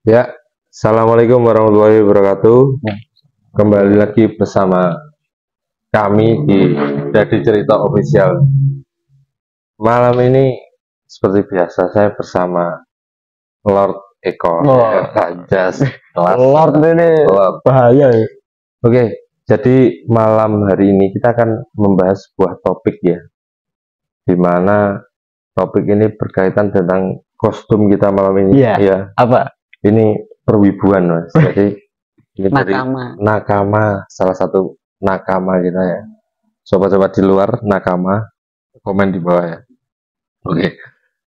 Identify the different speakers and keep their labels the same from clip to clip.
Speaker 1: Ya, Assalamualaikum warahmatullahi wabarakatuh.
Speaker 2: Ya.
Speaker 1: Kembali lagi bersama kami di Jadi Cerita Official. Malam ini seperti biasa saya bersama Lord Eko.
Speaker 2: Oh,
Speaker 1: Jas kelas.
Speaker 2: Lord ini
Speaker 1: Lord.
Speaker 2: bahaya ya.
Speaker 1: Oke, jadi malam hari ini kita akan membahas sebuah topik ya, di mana topik ini berkaitan tentang kostum kita malam ini.
Speaker 2: Iya.
Speaker 1: Ya,
Speaker 2: Apa?
Speaker 1: ini perwibuan mas. Jadi ini dari
Speaker 2: Nakama.
Speaker 1: nakama, salah satu nakama kita ya. Sobat-sobat di luar nakama, komen di bawah ya. Oke,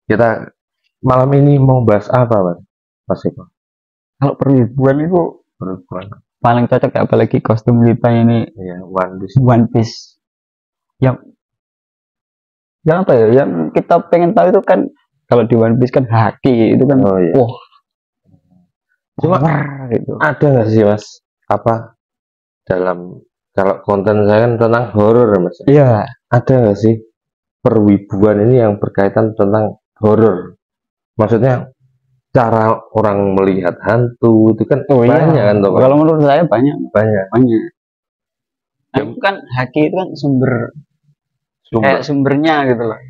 Speaker 1: kita malam ini mau bahas apa mas? Mas Eko,
Speaker 2: Kalau perwibuan itu
Speaker 1: perwibuan.
Speaker 2: paling cocok ya, apalagi kostum kita ini
Speaker 1: Ya, One Piece.
Speaker 2: One Piece. Yang yang apa ya? Yang kita pengen tahu itu kan kalau di One Piece kan haki itu kan.
Speaker 1: Oh iya.
Speaker 2: Wah,
Speaker 1: Cuma
Speaker 2: power gitu.
Speaker 1: ada nggak sih mas? Apa dalam kalau konten saya kan tentang horor ya, mas?
Speaker 2: Iya.
Speaker 1: Ada nggak sih perwibuan ini yang berkaitan tentang horor? Maksudnya cara orang melihat hantu itu kan
Speaker 2: Oh iya.
Speaker 1: banyak kan toh, Pak?
Speaker 2: Kalau menurut saya banyak.
Speaker 1: Banyak.
Speaker 2: Nah, itu kan haki itu kan
Speaker 1: Sumber.
Speaker 2: sumbernya gitu loh.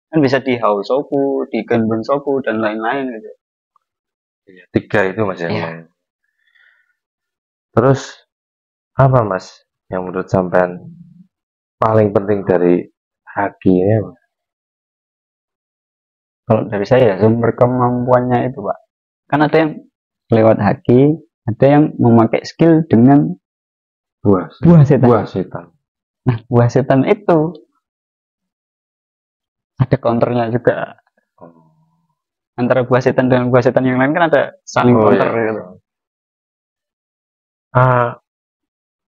Speaker 2: Kan bisa di Hausoku, di Genbun Soku dan lain-lain gitu.
Speaker 1: Tiga itu mas ya.
Speaker 2: Iya.
Speaker 1: Terus apa mas yang menurut sampean paling penting dari haki ini Mas?
Speaker 2: Kalau dari saya ya sumber kemampuannya itu Pak. Kan ada yang lewat haki, ada yang memakai skill dengan buah setan.
Speaker 1: Buah setan.
Speaker 2: Nah, buah setan itu ada counternya juga. Antara buah setan dengan buah setan yang lain kan ada saling
Speaker 1: Oh,
Speaker 2: counter
Speaker 1: iya.
Speaker 2: gitu.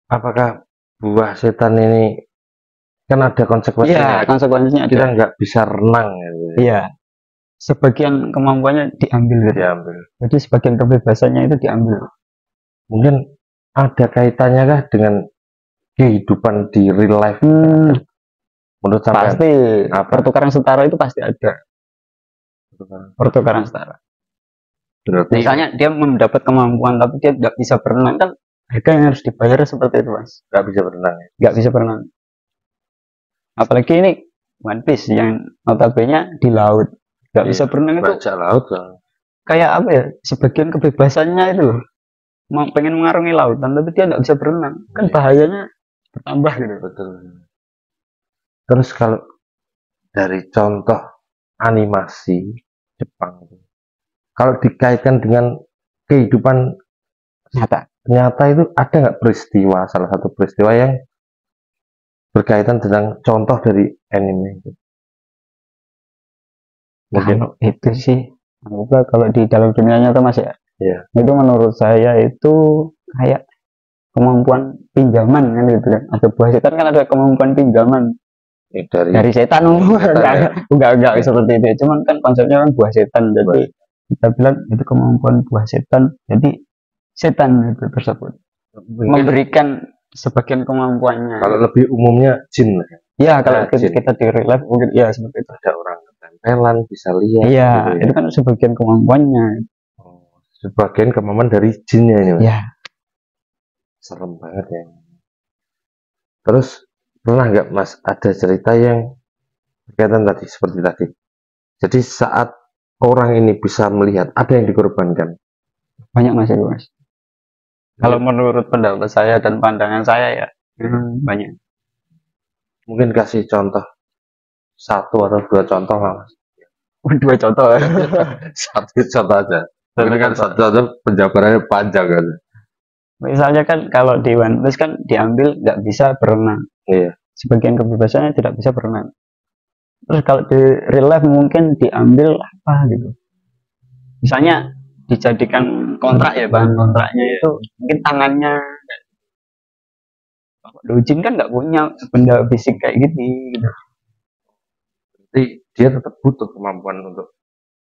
Speaker 1: Apakah buah setan ini kan ada
Speaker 2: Iya,
Speaker 1: konsekuensinya?
Speaker 2: konsekuensinya
Speaker 1: Kita
Speaker 2: ada.
Speaker 1: nggak bisa renang gitu.
Speaker 2: Iya, sebagian kemampuannya diambil gitu.
Speaker 1: Diambil.
Speaker 2: Jadi sebagian kebebasannya itu diambil.
Speaker 1: Mungkin ada kaitannya kah dengan kehidupan di real life? Menurut sampean?
Speaker 2: Pasti
Speaker 1: Apa?
Speaker 2: pertukaran setara itu pasti ada. Pertukaran setara.
Speaker 1: Berarti
Speaker 2: Misalnya dia mendapat kemampuan tapi dia nggak bisa berenang kan harga yang harus dibayar seperti itu mas.
Speaker 1: nggak bisa berenang ya?
Speaker 2: Nggak bisa berenang. Apalagi ini One Piece yang notabene di laut nggak bisa berenang itu
Speaker 1: Bajak laut kan?
Speaker 2: kayak apa ya, sebagian kebebasannya itu mau pengen mengarungi lautan tapi dia nggak bisa berenang kan
Speaker 1: Iya.
Speaker 2: bahayanya bertambah gitu.
Speaker 1: Betul. Terus kalau dari contoh animasi Jepang, kalau dikaitkan dengan kehidupan
Speaker 2: Nyata.
Speaker 1: nyata itu ada nggak peristiwa, salah satu peristiwa yang berkaitan tentang contoh dari anime itu? Mungkin
Speaker 2: Kalau itu sih anggaplah kalau di dalam dunia nyata mas ya,
Speaker 1: Iya.
Speaker 2: itu menurut saya itu kayak kemampuan pinjaman kan gitu kan. Ada buah setan kan ada kemampuan pinjaman dari setan. Enggak
Speaker 1: Ya.
Speaker 2: seperti itu. Cuman kan konsepnya kan buah setan. Jadi kita bilang itu kemampuan buah setan. Jadi setan itu tersebut
Speaker 1: mungkin
Speaker 2: memberikan sebagian kemampuannya.
Speaker 1: kalau lebih umumnya jin lah.
Speaker 2: Ya kalau
Speaker 1: jin.
Speaker 2: kita di real life mungkin ya seperti itu.
Speaker 1: Ada orang ketempelan bisa lihat
Speaker 2: Iya,
Speaker 1: gitu ya.
Speaker 2: itu kan sebagian kemampuannya.
Speaker 1: Sebagian kemampuan dari jinnya ini Mas.
Speaker 2: Ya,
Speaker 1: Serem banget ya. Terus pernah nggak mas ada cerita yang berkaitan tadi seperti tadi, jadi saat orang ini bisa melihat ada yang dikorbankan?
Speaker 2: banyak mas itu mas. Kalau menurut pendapat saya dan pandangan saya ya, banyak.
Speaker 1: Mungkin kasih contoh satu atau dua contoh lah mas.
Speaker 2: Dua contoh.
Speaker 1: Satu contoh aja. Ini kan satu contoh penjabarannya panjang kan.
Speaker 2: Misalnya kan kalau di One Piece kan diambil nggak bisa berenang.
Speaker 1: Iya.
Speaker 2: Sebagian kebebasannya tidak bisa berenang. Terus kalau di real life mungkin diambil apa gitu. Misalnya dijadikan kontrak ya, bahan kontraknya itu mungkin tangannya. Dojin kan nggak punya benda fisik kayak gitu.
Speaker 1: Jadi dia tetap butuh kemampuan untuk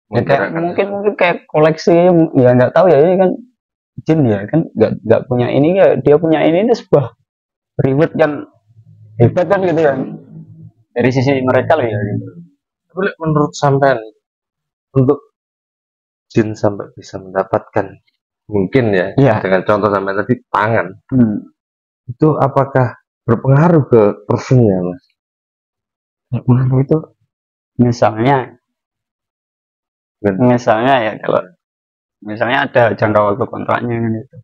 Speaker 2: Ya, kayak
Speaker 1: menggerakkan.
Speaker 2: mungkin kayak koleksi ya nggak tahu ya ini kan jin ya kan nggak punya ini ya dia punya ini sebuah reward yang hebat kan gitu ya dari sisi mereka loh ya gitu.
Speaker 1: Tapi menurut sampean untuk jin sampai bisa mendapatkan, mungkin ya,
Speaker 2: Iya.
Speaker 1: dengan contoh sampai tadi tangan,
Speaker 2: Hmm.
Speaker 1: itu apakah berpengaruh ke personnya, Mas?
Speaker 2: Berpengaruh itu misalnya
Speaker 1: Dengan
Speaker 2: ya kalau misalnya ada jangka waktu kontraknya kan itu.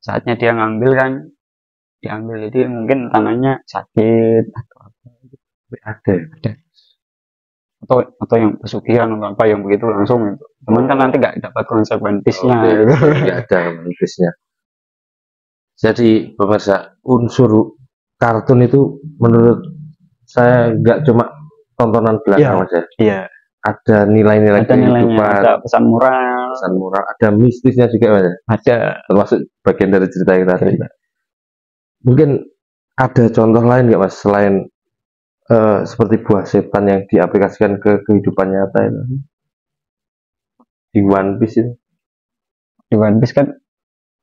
Speaker 2: Saatnya dia ngambil kan, diambil jadi mungkin tangannya sakit atau apa
Speaker 1: ada ya?
Speaker 2: ada atau yang pesugihan atau apa yang begitu langsung itu. Teman kan nanti nggak dapat konsekuensinya
Speaker 1: Oke,
Speaker 2: gitu.
Speaker 1: nggak ada manifestnya. Jadi pemirsa, unsur kartun itu menurut saya nggak cuma tontonan belaka,
Speaker 2: Iya,
Speaker 1: Mas ya.
Speaker 2: iya.
Speaker 1: Ada nilai-nilai
Speaker 2: Ada nilainya,
Speaker 1: kehidupan,
Speaker 2: ada pesan moral,
Speaker 1: pesan moral, ada mistisnya juga, Mas ya.
Speaker 2: ada
Speaker 1: Termasuk bagian dari cerita kita tadi.
Speaker 2: cerita.
Speaker 1: Mungkin ada contoh lain nggak, Mas, selain seperti buah setan yang diaplikasikan ke kehidupan nyata itu di One Piece itu?
Speaker 2: Di One Piece kan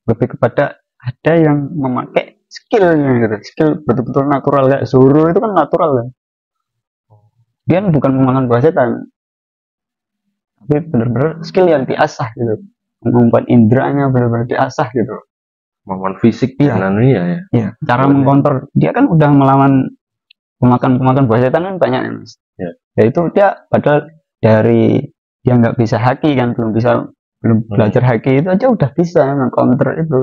Speaker 2: lebih kepada ada yang memakai skillnya gitu, skill betul-betul natural kayak Zoro itu kan natural kan. Dia kan bukan memakan buah setan, tapi benar-benar skill yang diasah gitu. Kemampuan indranya benar-benar diasah gitu.
Speaker 1: Kemampuan fisik
Speaker 2: Iya.
Speaker 1: dan anunya ya.
Speaker 2: Iya, cara mengkonter dia kan udah melawan pemakan buah setan kan banyak ya, Mas.
Speaker 1: Ya.
Speaker 2: Ya itu dia padahal dari dia nggak bisa haki kan, belum belajar haki itu aja udah bisa mengcounter itu.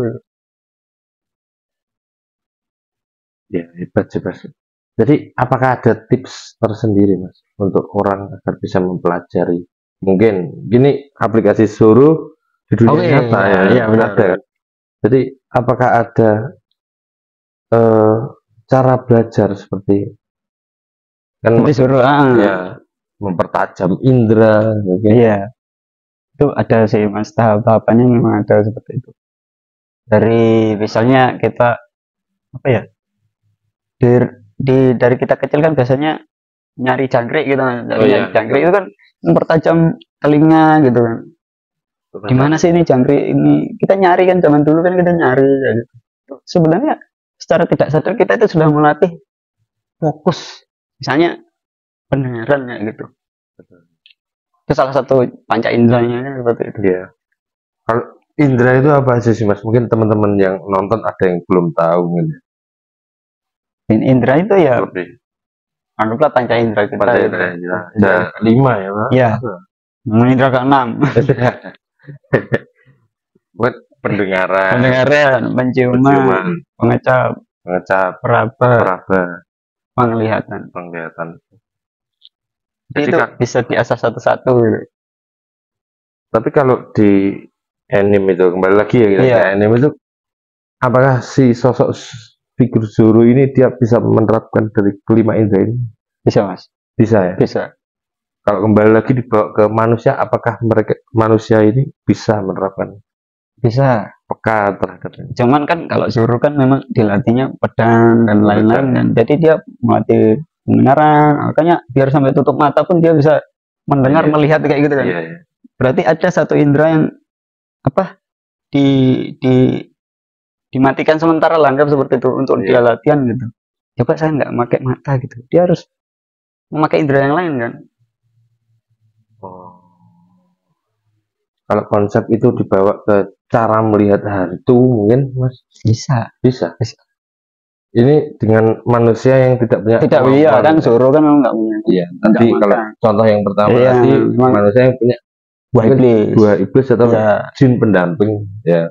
Speaker 1: Ya, hebat sih, Mas. Jadi, apakah ada tips tersendiri, Mas, untuk orang agar bisa mempelajari? Mungkin gini, aplikasi Zoro di dunia
Speaker 2: Oke,
Speaker 1: nyata ya,
Speaker 2: iya benar.
Speaker 1: ada. Jadi, apakah ada eh, cara belajar seperti kan
Speaker 2: Nanti suruh
Speaker 1: ya mempertajam indera, mungkin.
Speaker 2: iya. Itu ada sih Mas tahap-tahapannya memang ada seperti itu. Dari misalnya kita apa ya? Dari kita kecil kan biasanya nyari jangkrik gitu kan.
Speaker 1: Oh, iya.
Speaker 2: Jangkrik itu kan mempertajam telinga gitu kan. Gimana sih ini jangkrik ini? Kita nyari kan zaman dulu kan kita nyari ya gitu. Sebenarnya secara tidak sadar kita itu sudah melatih fokus. Misalnya pendengaran ya gitu. Itu salah satu panca inderanya kan seperti itu.
Speaker 1: Iya. Kalau indera itu apa aja sih, Mas? Mungkin teman-teman yang nonton ada yang belum tahu mungkin.
Speaker 2: Dan indera itu ya
Speaker 1: Lebih
Speaker 2: anggaplah panca indera kita
Speaker 1: pada
Speaker 2: gitu.
Speaker 1: indera. Ada 5 ya, Mas?
Speaker 2: Iya. Indera ke-6.
Speaker 1: Buat pendengaran,
Speaker 2: Penciuman, pengecap, peraba, penglihatan. Jadi itu bisa diasah satu-satu gitu.
Speaker 1: Tapi kalau di anime itu kembali lagi ya kita ke anime itu, apakah si sosok figur Zoro ini dia bisa menerapkan dari kelima indera ini?
Speaker 2: Bisa, Mas.
Speaker 1: Bisa ya?
Speaker 2: Bisa.
Speaker 1: Kalau kembali lagi dibawa ke manusia, apakah manusia ini bisa menerapkan?
Speaker 2: Bisa.
Speaker 1: Peka terhadapnya.
Speaker 2: Cuman kan kalau Zoro kan memang dilatihnya pedang dan lain-lain kan. Jadi dia melatih pendengaran, makanya biar sampai tutup mata pun dia bisa mendengar, melihat kayak gitu kan. Berarti ada satu indera yang apa dimatikan sementara lah, anggap seperti itu untuk dia latihan gitu. Coba saya nggak pakai mata gitu, dia harus memakai indera yang lain kan.
Speaker 1: Kalau konsep itu dibawa ke cara melihat hantu mungkin, Mas?
Speaker 2: Bisa.
Speaker 1: Ini dengan manusia yang tidak punya
Speaker 2: iya kan, Zoro kan memang nggak punya.
Speaker 1: Iya, tapi kalau contoh yang pertama tadi manusia yang punya buah iblis atau jin pendamping ya.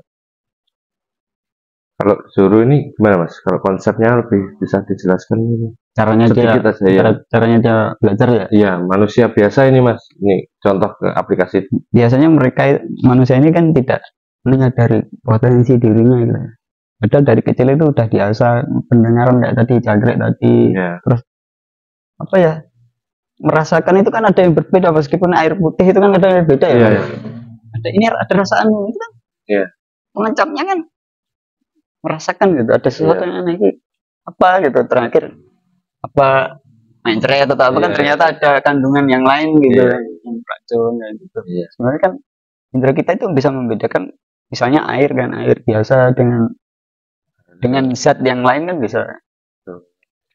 Speaker 1: Kalau Zoro ini gimana, Mas? Kalau konsepnya lebih bisa dijelaskan ini.
Speaker 2: Caranya dia belajar ya?
Speaker 1: Iya, manusia biasa ini, Mas. Ini contoh ke aplikasi.
Speaker 2: Biasanya manusia ini kan tidak menyadari potensi dirinya gitu. Padahal dari kecil itu udah diasah pendengaran kayak tadi, jangkrik tadi. Terus apa ya? Merasakan itu kan ada yang berbeda, meskipun air putih itu kan ada yang berbeda ya. Ini ada rasaan itu kan. Pengecapnya kan merasakan gitu, ada sesuatu yang aneh apa gitu, terakhir apa mencret atau apa kan ternyata ada kandungan yang lain gitu, yang racun gitu. Sebenarnya kan indera kita itu bisa membedakan, misalnya air biasa dengan zat yang lain kan bisa.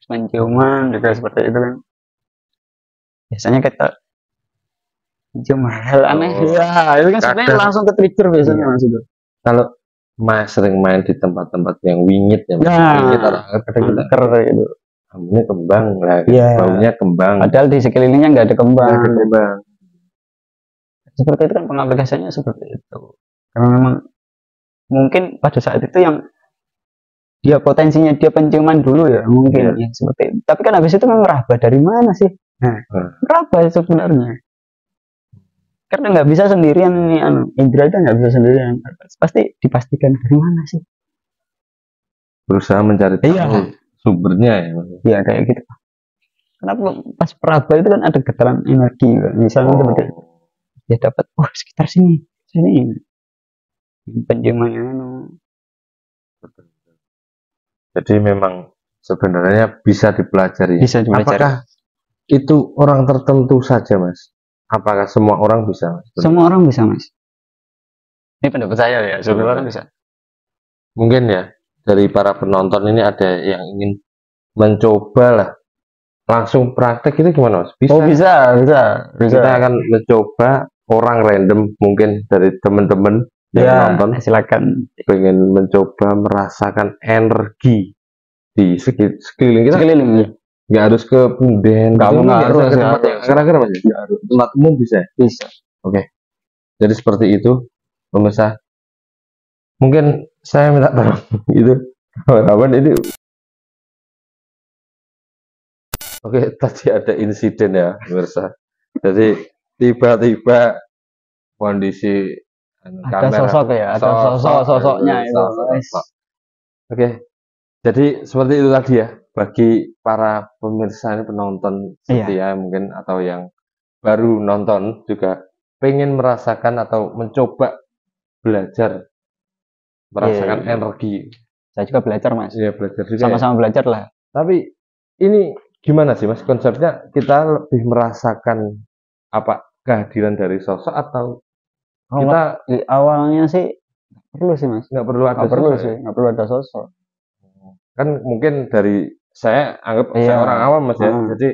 Speaker 2: Penciuman juga seperti itu kan. Biasanya kita Cuma hal aneh
Speaker 1: Oh,
Speaker 2: ya, itu kan sebenarnya
Speaker 1: kadang
Speaker 2: langsung ke trigger biasanya
Speaker 1: iya.
Speaker 2: mas itu.
Speaker 1: Kalau Mas sering main di tempat-tempat yang wingit ya, Mas. Wingit
Speaker 2: Ya,
Speaker 1: orang kadang kita
Speaker 2: angker itu.
Speaker 1: rambutnya kembang lah, kan.
Speaker 2: Ya,
Speaker 1: Baunya kembang,
Speaker 2: padahal di sekelilingnya nggak ada
Speaker 1: nggak
Speaker 2: kembang.
Speaker 1: ada kembang.
Speaker 2: Seperti itu kan pengaplikasiannya seperti itu. Karena memang mungkin pada saat itu yang dia potensinya dia penciuman dulu ya
Speaker 1: Iya.
Speaker 2: mungkin ya, seperti itu. Tapi kan habis itu meraba dari mana sih? Nah,
Speaker 1: Nah,
Speaker 2: meraba sebenarnya. Karena nggak bisa sendirian ini Indra itu nggak bisa sendirian. Pasti dipastikan dari mana sih?
Speaker 1: berusaha mencari
Speaker 2: Iya,
Speaker 1: tahu sumbernya ya, Mas.
Speaker 2: iya kayak gitu. Kenapa pas peraba itu kan ada getaran energi, misalnya seperti itu.
Speaker 1: Oh,
Speaker 2: Dia dapat, oh sekitar sini, sini. Penciumannya
Speaker 1: betul. Jadi memang sebenarnya bisa dipelajari.
Speaker 2: bisa dipelajari.
Speaker 1: Apakah itu orang tertentu saja, Mas? Apakah semua orang bisa, Mas?
Speaker 2: Semua orang bisa mas. Ini pendapat saya ya, semua orang bisa.
Speaker 1: Mungkin ya, dari para penonton ini ada yang ingin mencoba lah. Langsung praktek itu gimana, Mas? Bisa.
Speaker 2: Oh bisa, bisa, bisa.
Speaker 1: Kita akan mencoba orang random mungkin dari teman-teman yang
Speaker 2: Ya,
Speaker 1: menonton
Speaker 2: silakan.
Speaker 1: pengen mencoba merasakan energi di sekeliling kita.
Speaker 2: Sekeliling ya.
Speaker 1: Nggak harus ke punden,
Speaker 2: Nggak
Speaker 1: gitu, nggak
Speaker 2: harus,
Speaker 1: usah ke
Speaker 2: nggak
Speaker 1: tempat yang
Speaker 2: harus.
Speaker 1: agar-agar, Mas. Tempat umum bisa.
Speaker 2: Bisa.
Speaker 1: Oke. Jadi seperti itu, pemirsa. Mungkin saya minta tolong itu kawan-kawan ini. Oke, tadi ada insiden ya, pemirsa. Jadi tiba-tiba kondisi
Speaker 2: Ada sosok ya, ada sosoknya itu.
Speaker 1: sosok. Oke, jadi seperti itu tadi ya, bagi para pemirsa ini penonton
Speaker 2: Iya.
Speaker 1: setia mungkin atau yang baru nonton juga pengen merasakan atau mencoba belajar merasakan
Speaker 2: Iya.
Speaker 1: energi.
Speaker 2: Saya juga belajar mas.
Speaker 1: Ya belajar juga ya.
Speaker 2: Sama-sama belajar lah.
Speaker 1: Tapi ini gimana sih Mas konsepnya? Kita lebih merasakan apa kehadiran dari sosok atau kita
Speaker 2: Awalnya sih perlu sih mas.
Speaker 1: nggak perlu ada
Speaker 2: Nggak perlu
Speaker 1: sosok ya?
Speaker 2: sih, nggak perlu ada sosok.
Speaker 1: Kan mungkin dari saya anggap
Speaker 2: Iya.
Speaker 1: saya orang awam Mas ya.
Speaker 2: Hmm.
Speaker 1: Jadi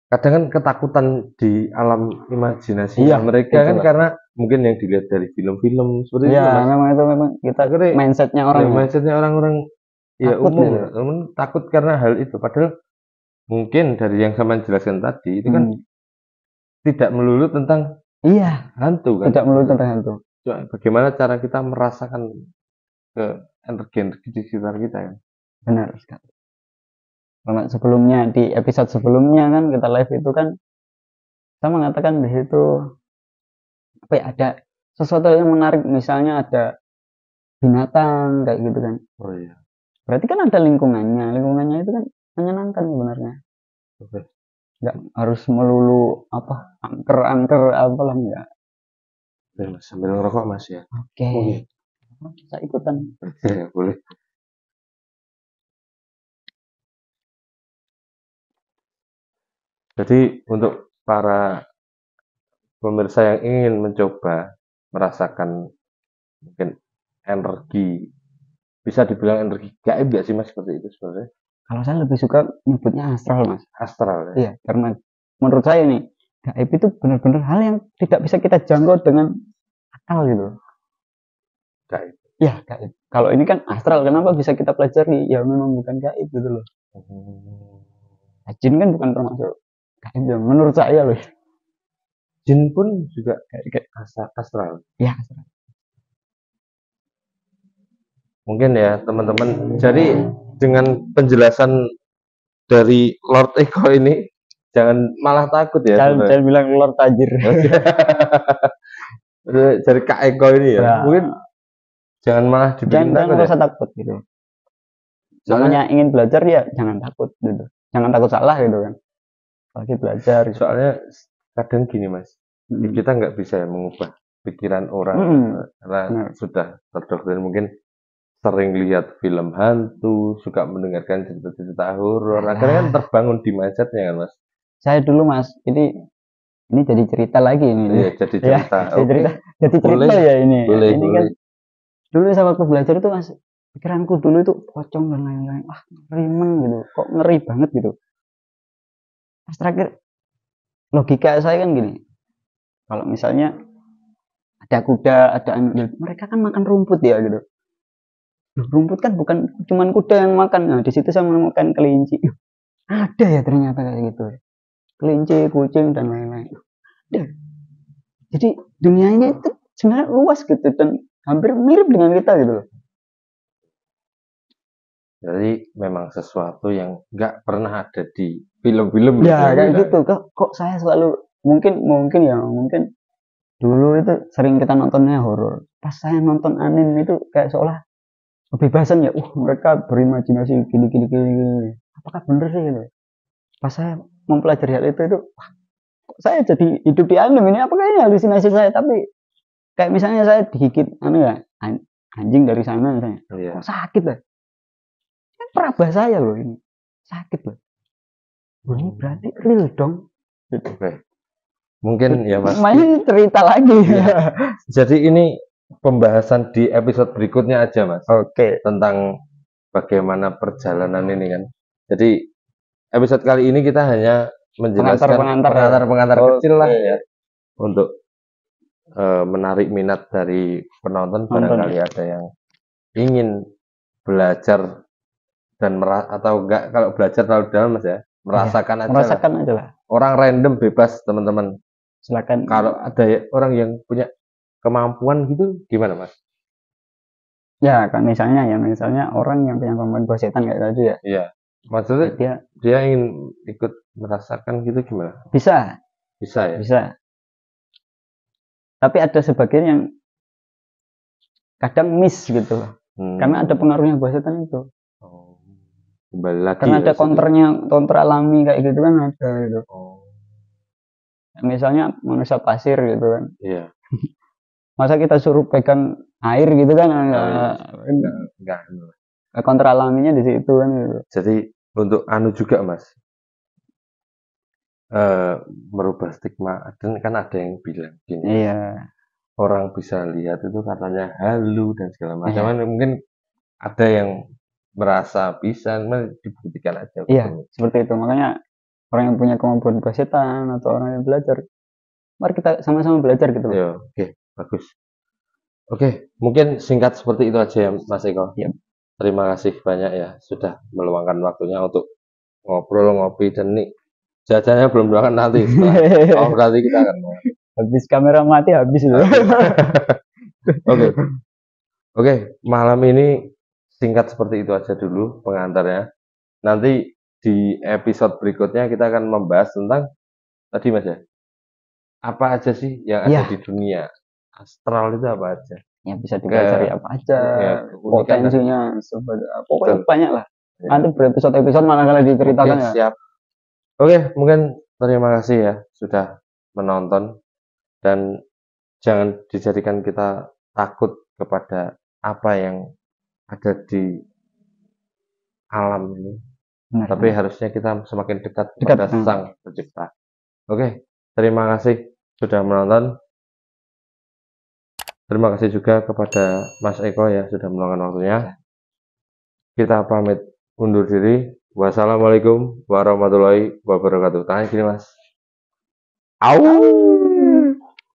Speaker 1: kadang kan ketakutan di alam imajinasi
Speaker 2: Iya,
Speaker 1: mereka kan
Speaker 2: itulah.
Speaker 1: karena mungkin yang dilihat dari film-film seperti itu
Speaker 2: Iya,
Speaker 1: Mas.
Speaker 2: memang itu memang kita
Speaker 1: Akhirnya
Speaker 2: mindsetnya orang
Speaker 1: ya,
Speaker 2: ya.
Speaker 1: mindsetnya orang-orang ya
Speaker 2: Takut
Speaker 1: umum
Speaker 2: gitu.
Speaker 1: ya. Namun takut karena hal itu. Padahal mungkin dari yang saya jelaskan tadi itu kan tidak melulu tentang
Speaker 2: Iya,
Speaker 1: hantu kan.
Speaker 2: tidak melulu tentang hantu.
Speaker 1: Cuma bagaimana cara kita merasakan ke energi-energi di sekitar kita ya.
Speaker 2: Benar sekali. Karena sebelumnya di episode sebelumnya kan kita live itu kan kita mengatakan di situ apa ya, ada sesuatu yang menarik, misalnya ada binatang kayak gitu kan.
Speaker 1: Oh iya.
Speaker 2: Berarti kan ada lingkungannya itu kan menyenangkan sebenarnya.
Speaker 1: Oke.
Speaker 2: Nggak harus melulu apa angker apalah enggak.
Speaker 1: Oke, Mas, sambil ngerokok Mas ya.
Speaker 2: Oke. Saya ikutan.
Speaker 1: Ya, boleh. Jadi untuk para pemirsa yang ingin mencoba merasakan mungkin energi, bisa dibilang energi gaib nggak sih Mas seperti itu sebenarnya?
Speaker 2: Kalau saya lebih suka nyebutnya astral mas.
Speaker 1: Astral ya.
Speaker 2: Iya, karena menurut saya nih gaib itu benar-benar hal yang tidak bisa kita jangkau dengan akal gitu.
Speaker 1: Gaib.
Speaker 2: Ya gaib. Kalau ini kan astral, kenapa bisa kita pelajari? Ya memang bukan gaib gitu loh. Jin kan bukan termasuk gaib ya, menurut saya loh.
Speaker 1: Jin pun juga kayak astral.
Speaker 2: Ya astral.
Speaker 1: Mungkin ya teman-teman. Jadi dengan penjelasan dari Lord Eko ini jangan malah takut ya.
Speaker 2: Jangan bilang Lord tajir.
Speaker 1: Dari Kak Eko ini ya.
Speaker 2: Ya.
Speaker 1: Mungkin jangan malah dibikin
Speaker 2: Jangan
Speaker 1: takut ya.
Speaker 2: merasa takut gitu. Namanya ingin belajar ya jangan takut gitu. Jangan takut salah gitu kan. Lagi belajar.
Speaker 1: Soalnya kadang gini Mas, kita nggak bisa ya mengubah pikiran orang karena sudah terdoktrin mungkin sering lihat film hantu, suka mendengarkan cerita-cerita horor, akhirnya kan terbangun di mindsetnya kan Mas.
Speaker 2: Saya dulu Mas, ini jadi cerita lagi ini.
Speaker 1: Iya, jadi cerita.
Speaker 2: Ya, jadi cerita
Speaker 1: boleh,
Speaker 2: ya ini.
Speaker 1: Boleh,
Speaker 2: ini
Speaker 1: boleh.
Speaker 2: Kan dulu saya waktu belajar itu Mas, pikiranku dulu itu pocong dan lain-lain. Wah, ngeri gitu. Kok ngeri banget gitu. Pas terakhir logika saya kan gini, kalau misalnya ada kuda, ada mereka kan makan rumput ya gitu. Rumput kan bukan cuman kuda yang makan. Nah, di situ saya menemukan kelinci. Ada ya ternyata kayak gitu. Kelinci, kucing dan lain-lain. Jadi dunianya itu sebenarnya luas gitu dan hampir mirip dengan kita gitu loh.
Speaker 1: Jadi memang sesuatu yang nggak pernah ada di film-film
Speaker 2: Ya kayak
Speaker 1: kira-kira.
Speaker 2: gitu. Kok saya selalu mungkin dulu itu sering kita nontonnya horor. Pas saya nonton anime itu kayak seolah kebebasan ya. Mereka berimajinasi gini gini gini. Gini. Apakah bener sih gitu? Pas saya mempelajari hal itu wah, kok saya jadi hidup di anime ini, apakah ini halusinasi saya? Tapi kayak misalnya saya digigit anjing dari sana misalnya,
Speaker 1: Iya.
Speaker 2: kok sakit lah? Ini perabah saya loh ini, sakit loh. Ini berarti real dong.
Speaker 1: Oke. Mungkin ya Mas.
Speaker 2: Main cerita lagi.
Speaker 1: Iya. Jadi ini pembahasan di episode berikutnya aja Mas.
Speaker 2: Oke.
Speaker 1: Tentang bagaimana perjalanan ini kan. Jadi episode kali ini kita hanya menjelaskan pengantar kecil lah ya untuk menarik minat dari penonton. Barangkali ada yang ingin belajar dan atau enggak, kalau belajar terlalu dalam Mas ya, merasakan aja lah. Orang random bebas teman-teman, silakan. Kalau ada orang yang punya kemampuan gitu gimana Mas?
Speaker 2: Ya kan misalnya orang yang punya kemampuan bawa setan kayak tadi ya.
Speaker 1: Iya. Maksudnya dia ingin ikut merasakan gitu gimana?
Speaker 2: Bisa ya? Bisa. Tapi ada sebagian yang kadang miss gitu loh. Karena ada pengaruhnya bawa setan itu. Kembali lagi. Karena ada counter alami kayak gitu kan ada gitu. Misalnya manusia pasir gitu kan. Iya. Masa kita suruh pegang air gitu kan? Enggak. Counter alaminya di situ kan gitu.
Speaker 1: Jadi untuk juga Mas, merubah stigma, dan kan ada yang bilang gini. Iya. Orang bisa lihat itu katanya halu dan segala macam. Iya. Mungkin ada yang merasa bisa, dibuktikan aja.
Speaker 2: Iya, seperti itu. Makanya orang yang punya kemampuan setan atau orang yang belajar, mari kita sama-sama belajar gitu.
Speaker 1: Iya, oke, bagus. Oke, mungkin singkat seperti itu aja ya Mas Eko. Iya. Terima kasih banyak ya sudah meluangkan waktunya untuk ngobrol, ngopi, dan nih jajannya belum doakan nanti setelah berarti kita akan
Speaker 2: habis kamera mati habis itu.
Speaker 1: Oke, malam ini singkat seperti itu aja dulu pengantarnya. Nanti di episode berikutnya kita akan membahas tentang tadi Mas ya, apa aja sih yang ada di dunia astral itu apa aja?
Speaker 2: Yang bisa dipelajari apa aja, potensinya pokoknya banyak lah. Nanti berepisode-episode mana kali diceritakan ya.
Speaker 1: Siap. Oke, mungkin terima kasih ya sudah menonton, dan jangan dijadikan kita takut kepada apa yang ada di alam ini. Tapi harusnya kita semakin dekat kepada Sang Pencipta. Oke, terima kasih sudah menonton. Terima kasih juga kepada Mas Eko ya sudah meluangkan waktunya. Kita pamit undur diri. Wassalamualaikum warahmatullahi wabarakatuh. Tangan gini Mas. Au.